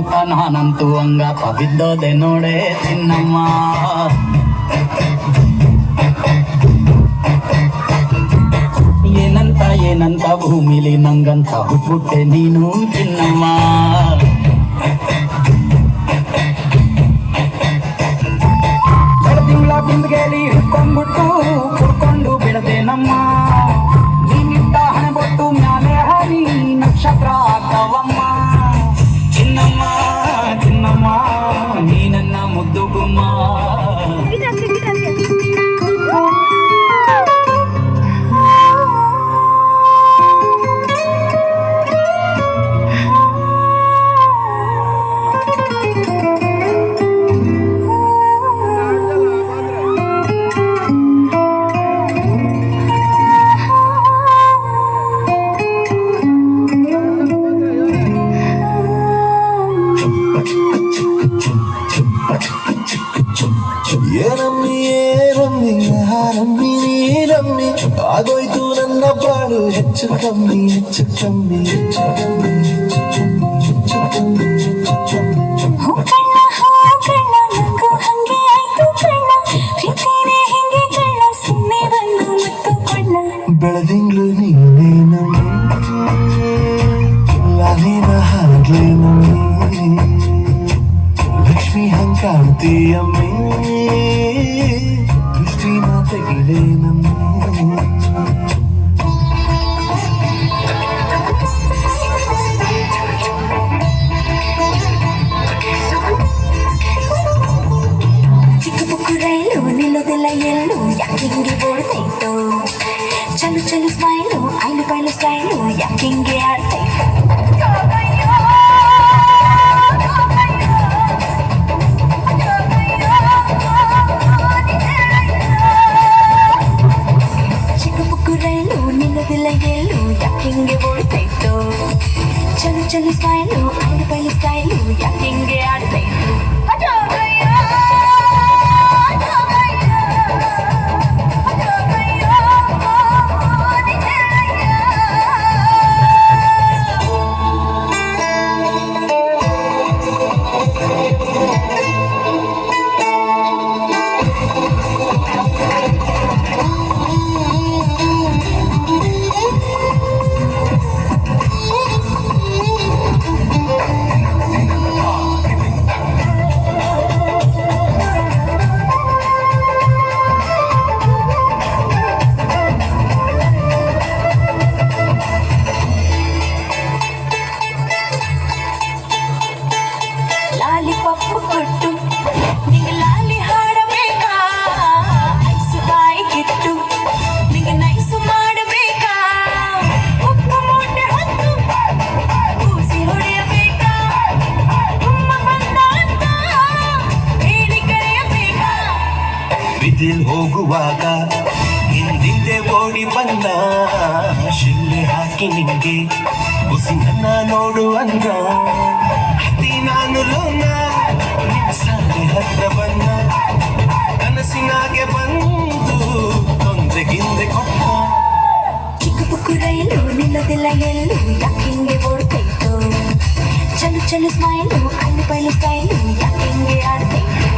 ನೋಡ್ತಾ ನಾನಂತೂ ಹಂಗಾತ ಬಿದ್ದೋದೆ ನೋಡೆ ಚಿನ್ನಮ್ಮ. ಏನಂತ ಭೂಮಿಲಿ ನಂಗಂತ ಹುಟ್ಬಿಟ್ಟೆ ನೀನು ಚಿನ್ನಮ್ಮ. ತಿಂಗಳ ಬಿಂದಿಗೆಲಿ ಹಿಡ್ಕೊಂಡ್ಬಿಟ್ಟು ಕುಡ್ಕೊಂಡು ಬಿಡದೆ ನಮ್ಮ. ನೀನಿಟ್ಟ ಹಣೆ ಬೊಟ್ಟು ಮ್ಯಾಲೆ ಹರಿ ನಕ್ಷತ್ರ ಆಗ್ತಾವಮ್ಮ. ಚಿನ್ನಮ್ಮ ಚಿನ್ನಮ್ಮ ನೀ ನನ್ನ ಮುದ್ದು ಗುಮ್ಮ. ಆಗೋಯ್ತು ನನ್ನ ಬಾಳು ಹೆಚ್ಚು ಕಮ್ಮಿ ಹೆಚ್ಚು ಕಮ್ಮಿ ಹೆಚ್ಚು ಕಮ್ಮಿ ಹೆಚ್ಚು ಕಮ್ಮಿ ಹೆಚ್ಚು ಕಮ್ಮಿ. ಬೆಳದಿಂಗ್ಳು ನೀನೇ ನಮ್ಮಿ ಲಾಲಿನ ಹಾಗೆ ನಮ್ಮಿ ಲಕ್ಷ್ಮಿ ಹಂಗ ಕಾಣ್ತೀಯಮ್ಮಿ ದೃಷ್ಟಿನ ತೆಗಿಲೆ ನಮ್ಮಿ. ನಿಲ್ಲೋದಿಲ್ಲ ಎಲ್ಲೂ ಯಾಕೆ ಹಿಂಗೆ ಓಡ್ತೈತೋ ಚಲು ಚಲು ಸ್ಮೈಲು ಐಲು ಬೈಲು ಸ್ಟೈಲು ಯಾಕೆ ಹಿಂಗೆ ಆಡ್ತೈತೋ. ಚಿಕ್ಕ ಪುಕ್ಕು ರೈಲು ನಿಲ್ಲೋದಿಲ್ಲ ಎಲ್ಲೂ ಯಾಕೆ ಹಿಂಗೆ ಓಡ್ತೈತೋ ಚಲು ಚಲು ಸ್ಮೈಲು ಐಲು ಬೈಲು ಸ್ಟೈಲು ಯಾಕೆ ಹಿಂಗೆ ಆಡ್ತೈತೋ. ಪಪ್ಪು ಕೊಟ್ಟು ನಿಂಗೆ ಲಾಲಿ ಹಾಡಬೇಕಾ ಐಸು ಬಾಯಿ ಕಿಟ್ಟು ನಿಂಗೆ ನೈಸು ಮಾಡಬೇಕಾ ಉಪ್ಪು ಮೂಟೆ ಹೊತ್ತು ಕೂಸಿ ಹೊಡೆಯಬೇಕಾ ತುಂಬ ಬಂದ ಅಂತ ಹೇಳಿ ಕರೆಯಬೇಕಾ. ಬಿದಿಲ್ ಹೋಗುವಾಗ ಹಿಂದಿಂದೆ ಓಡಿ ಬಂದ ಶಿಲ್ಲೆ ಹಾಕಿ ನಿಂಗೆ ಉಸಿರನ್ನ ನೋಡು ಅಂದ ಹತ್ತಿ ನಾನು ಲೋನ ಸಾಲೆ ಹತ್ರ ಬಂದ ಕನಸಿನಾಗೆ ಬಂದು ತೊಂದರೆಗಿಂದೆ ಕೊಟ್ಟ. ಚಿಕ್ಕ ಪುಕ್ಕು ರೈಲು ನಿಲ್ಲೋದಿಲ್ಲ ಎಲ್ಲೂ ಯಾಕೆ ಹಿಂಗೆ ಓಡ್ತೈತೋ ಚಲು ಚಲು ಸ್ಮೈಲು ಐಲು ಬೈಲು ಸ್ಟೈಲು ಯಾಕೆ ಹಿಂಗೆ ಆಡ್ತೈತೋ.